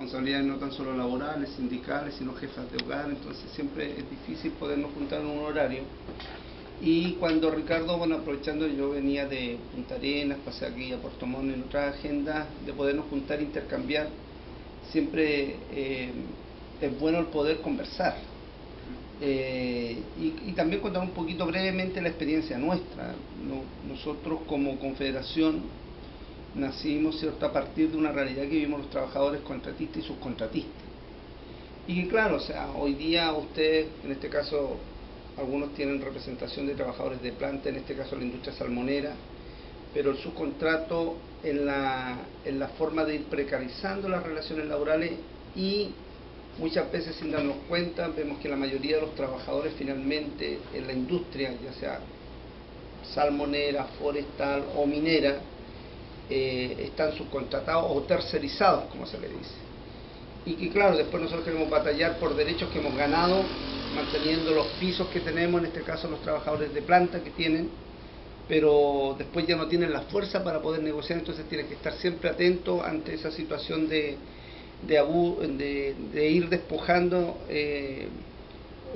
responsabilidades no tan solo laborales, sindicales, sino jefas de hogar, entonces siempre es difícil podernos juntar en un horario. Y cuando Ricardo, bueno, aprovechando, yo venía de Punta Arenas, pasé aquí a Puerto Montt en otras agendas, de podernos juntar, intercambiar, siempre es bueno el poder conversar. Y también contar un poquito brevemente la experiencia nuestra. Nosotros como confederación nacimos, ¿cierto?, a partir de una realidad que vivimos los trabajadores contratistas y subcontratistas. Y que claro, o sea, hoy día ustedes, en este caso, algunos tienen representación de trabajadores de planta, en este caso la industria salmonera, pero el subcontrato en la forma de ir precarizando las relaciones laborales y muchas veces sin darnos cuenta, vemos que la mayoría de los trabajadores finalmente en la industria, ya sea salmonera, forestal o minera, están subcontratados o tercerizados, como se le dice. Y que claro, después nosotros queremos batallar por derechos que hemos ganado, manteniendo los pisos que tenemos, en este caso los trabajadores de planta que tienen, pero después ya no tienen la fuerza para poder negociar, entonces tienen que estar siempre atentos ante esa situación de ir despojando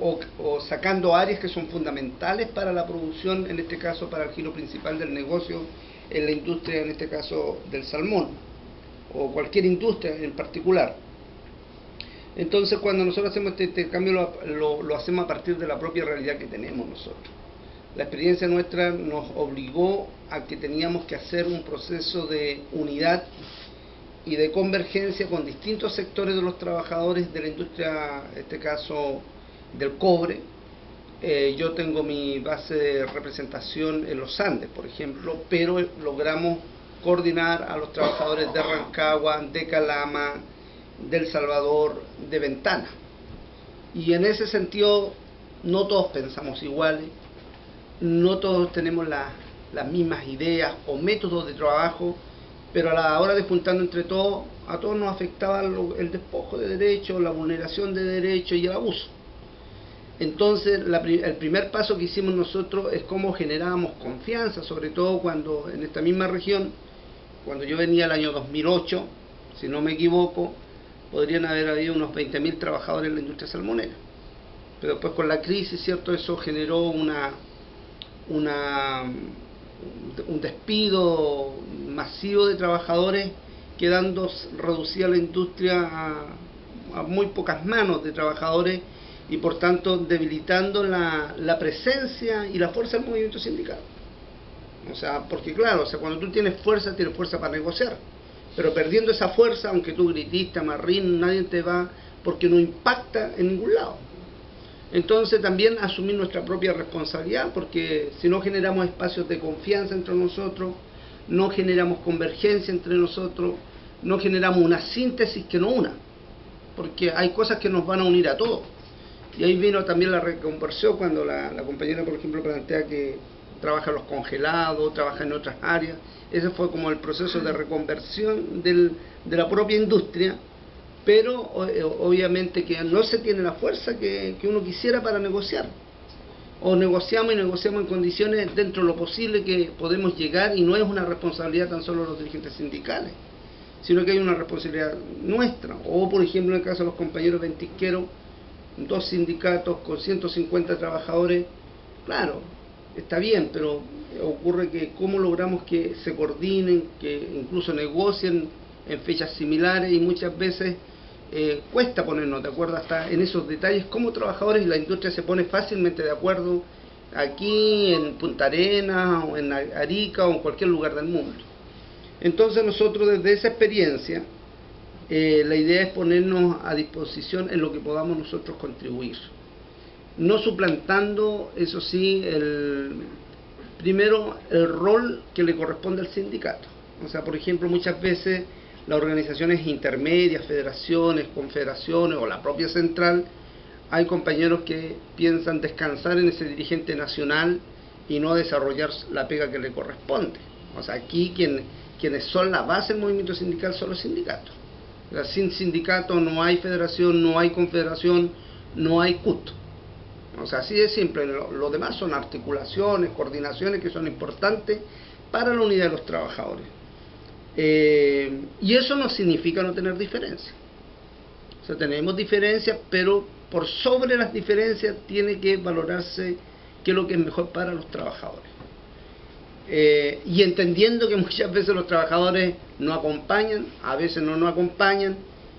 o sacando áreas que son fundamentales para la producción, en este caso para el giro principal del negocio en la industria, en este caso del salmón, o cualquier industria en particular. Entonces cuando nosotros hacemos este intercambio lo hacemos a partir de la propia realidad que tenemos nosotros. La experiencia nuestra nos obligó a que teníamos que hacer un proceso de unidad y de convergencia con distintos sectores de los trabajadores de la industria, en este caso del cobre. Yo tengo mi base de representación en los Andes, por ejemplo, pero logramos coordinar a los trabajadores de Rancagua, de Calama, del Salvador, de Ventana. Y en ese sentido no todos pensamos iguales, no todos tenemos las mismas ideas o métodos de trabajo, pero a la hora de juntarnos entre todos, a todos nos afectaba el despojo de derechos, la vulneración de derechos y el abuso. Entonces el primer paso que hicimos nosotros es cómo generábamos confianza, sobre todo cuando en esta misma región, cuando yo venía el año 2008, si no me equivoco, podrían haber habido unos 20.000 trabajadores en la industria salmonera. Pero después con la crisis, ¿cierto?, eso generó un despido masivo de trabajadores, quedando reducida la industria a muy pocas manos de trabajadores y por tanto debilitando la presencia y la fuerza del movimiento sindical. O sea, porque claro, o sea, cuando tú tienes fuerza para negociar, pero perdiendo esa fuerza, aunque tú grites, amarrín, nadie te va, porque no impacta en ningún lado. Entonces también asumir nuestra propia responsabilidad, porque si no generamos espacios de confianza entre nosotros, no generamos convergencia entre nosotros, no generamos una síntesis que nos una, porque hay cosas que nos van a unir a todos. Y ahí vino también la reconversión cuando la compañera, por ejemplo, plantea que trabaja en los congelados, trabaja en otras áreas. Ese fue como el proceso de reconversión de la propia industria, pero obviamente que no se tiene la fuerza que uno quisiera para negociar. O negociamos y negociamos en condiciones dentro de lo posible que podemos llegar, y no es una responsabilidad tan solo de los dirigentes sindicales, sino que hay una responsabilidad nuestra. O por ejemplo en el caso de los compañeros ventisqueros, 2 sindicatos con 150 trabajadores, claro, está bien, pero ocurre que cómo logramos que se coordinen, que incluso negocien en fechas similares, y muchas veces cuesta ponernos de acuerdo hasta en esos detalles. Como trabajadores, la industria se pone fácilmente de acuerdo aquí en Punta Arenas o en Arica o en cualquier lugar del mundo. Entonces nosotros desde esa experiencia la idea es ponernos a disposición en lo que podamos nosotros contribuir, no suplantando, eso sí, primero el rol que le corresponde al sindicato. O sea, por ejemplo, muchas veces las organizaciones intermedias, federaciones, confederaciones o la propia central, hay compañeros que piensan descansar en ese dirigente nacional y no desarrollar la pega que le corresponde. O sea, aquí quienes son la base del movimiento sindical son los sindicatos. O sea, sin sindicato no hay federación, no hay confederación, no hay CUT. O sea, así de simple. Lo demás son articulaciones, coordinaciones que son importantes para la unidad de los trabajadores. Y eso no significa no tener diferencia. sea, tenemos diferencias, pero por sobre las diferencias tiene que valorarse qué es lo que es mejor para los trabajadores. Y entendiendo que muchas veces los trabajadores no acompañan, a veces no nos acompañan,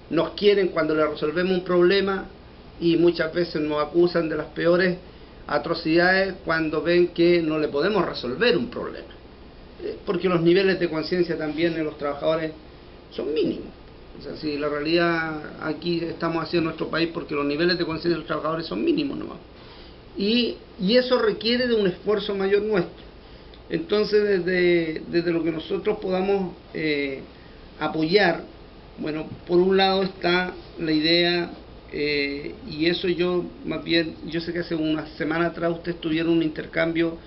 nos quieren cuando les resolvemos un problema y muchas veces nos acusan de las peores atrocidades cuando ven que no le podemos resolver un problema. Porque los niveles de conciencia también en los trabajadores son mínimos. O sea, si la realidad aquí estamos así en nuestro país porque los niveles de conciencia de los trabajadores son mínimos nomás. Y eso requiere de un esfuerzo mayor nuestro. Entonces, desde lo que nosotros podamos apoyar, bueno, por un lado está la idea, y eso yo, más bien, yo sé que hace una semana atrás ustedes tuvieron un intercambio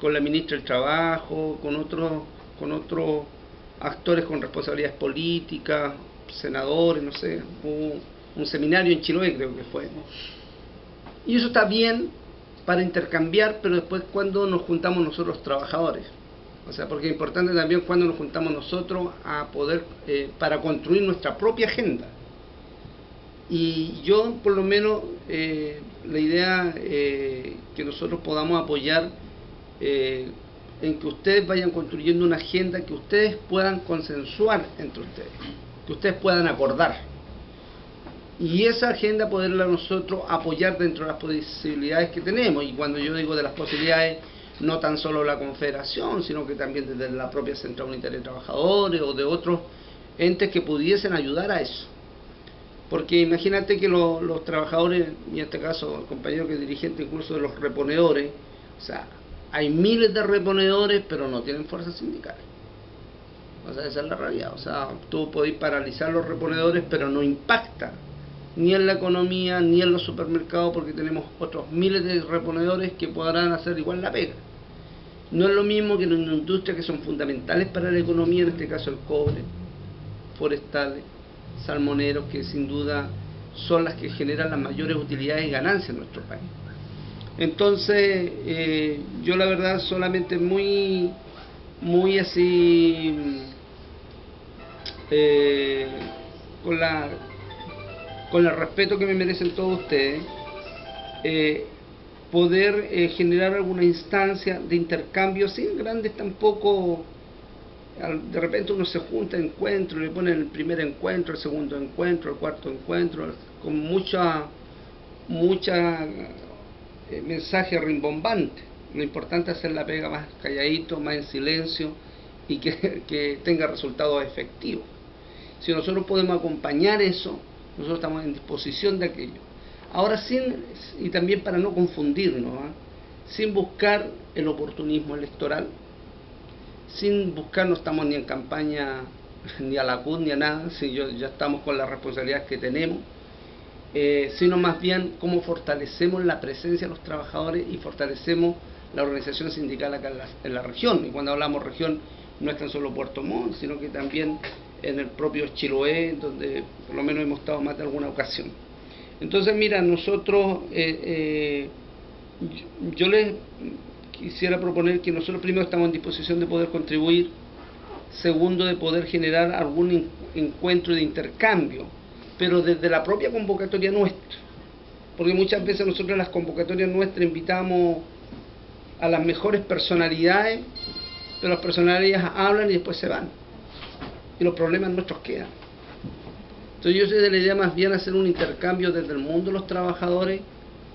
con la ministra del Trabajo, con otros actores con responsabilidades políticas, senadores, no sé, hubo un seminario en Chiloé, creo que fue. Y eso está bien para intercambiar, pero después cuando nos juntamos nosotros los trabajadores. O sea, porque es importante también cuando nos juntamos nosotros a poder, para construir nuestra propia agenda. Y yo, por lo menos, la idea que nosotros podamos apoyar en que ustedes vayan construyendo una agenda que ustedes puedan consensuar entre ustedes, que ustedes puedan acordar. Y esa agenda poderla nosotros apoyar dentro de las posibilidades que tenemos. Y cuando yo digo de las posibilidades, no tan solo la Confederación, sino que también desde la propia Central Unitaria de Trabajadores o de otros entes que pudiesen ayudar a eso. Porque imagínate que los trabajadores, y en este caso el compañero que es dirigente incluso de los reponedores, o sea, hay miles de reponedores, pero no tienen fuerzas sindicales. O sea, esa es la realidad. O sea, tú podés paralizar los reponedores, pero no impacta ni en la economía, ni en los supermercados, porque tenemos otros miles de reponedores que podrán hacer igual la pega. No es lo mismo que en una industria que son fundamentales para la economía, en este caso el cobre, forestales, salmoneros, que sin duda son las que generan las mayores utilidades y ganancias en nuestro país. Entonces, yo la verdad solamente muy así, con el respeto que me merecen todos ustedes, poder generar alguna instancia de intercambio sin grandes tampoco. De repente uno se junta, encuentro, le ponen el primer encuentro, el segundo encuentro, el cuarto encuentro, con mucha mensaje rimbombante. Lo importante es hacer la pega más calladito, más en silencio y que tenga resultados efectivos. Si nosotros podemos acompañar eso, nosotros estamos en disposición de aquello. Ahora y también para no confundirnos, sin buscar el oportunismo electoral, sin buscar, no estamos ni en campaña ni a la CUT ni a nada, si ya estamos con las responsabilidades que tenemos, sino más bien cómo fortalecemos la presencia de los trabajadores y fortalecemos la organización sindical acá en la región. Y cuando hablamos región, no es tan solo Puerto Montt, sino que también en el propio Chiloé, donde por lo menos hemos estado más de alguna ocasión. Entonces, mira, nosotros, yo les quisiera proponer que nosotros primero estamos en disposición de poder contribuir, segundo de poder generar algún encuentro de intercambio, pero desde la propia convocatoria nuestra, porque muchas veces nosotros en las convocatorias nuestras invitamos a las mejores personalidades, pero las personalidades hablan y después se van, y los problemas nuestros quedan. Entonces yo soy de la idea más bien hacer un intercambio desde el mundo de los trabajadores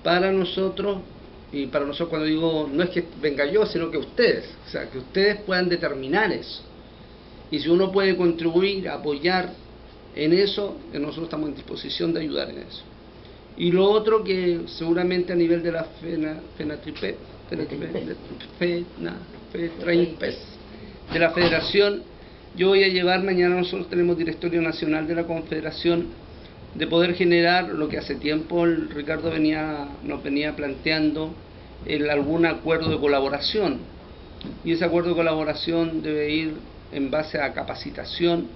para nosotros. Y para nosotros, cuando digo, no es que venga yo, sino que ustedes, o sea, que ustedes puedan determinar eso. Y si uno puede contribuir, apoyar en eso, nosotros estamos en disposición de ayudar en eso. Y lo otro que seguramente a nivel de la de la Federación, yo voy a llevar mañana, nosotros tenemos Directorio Nacional de la Confederación, de poder generar lo que hace tiempo el Ricardo nos venía planteando, algún acuerdo de colaboración. Y ese acuerdo de colaboración debe ir en base a capacitación,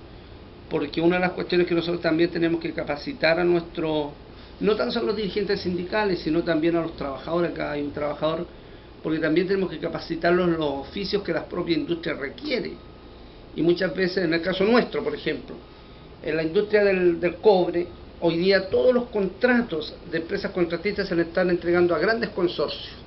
porque una de las cuestiones que nosotros también tenemos que capacitar a nuestros, no tan solo los dirigentes sindicales, sino también a los trabajadores. Acá hay un trabajador, porque también tenemos que capacitarlos en los oficios que la propia industria requiere. Y muchas veces, en el caso nuestro, por ejemplo, en la industria del cobre, hoy día todos los contratos de empresas contratistas se le están entregando a grandes consorcios.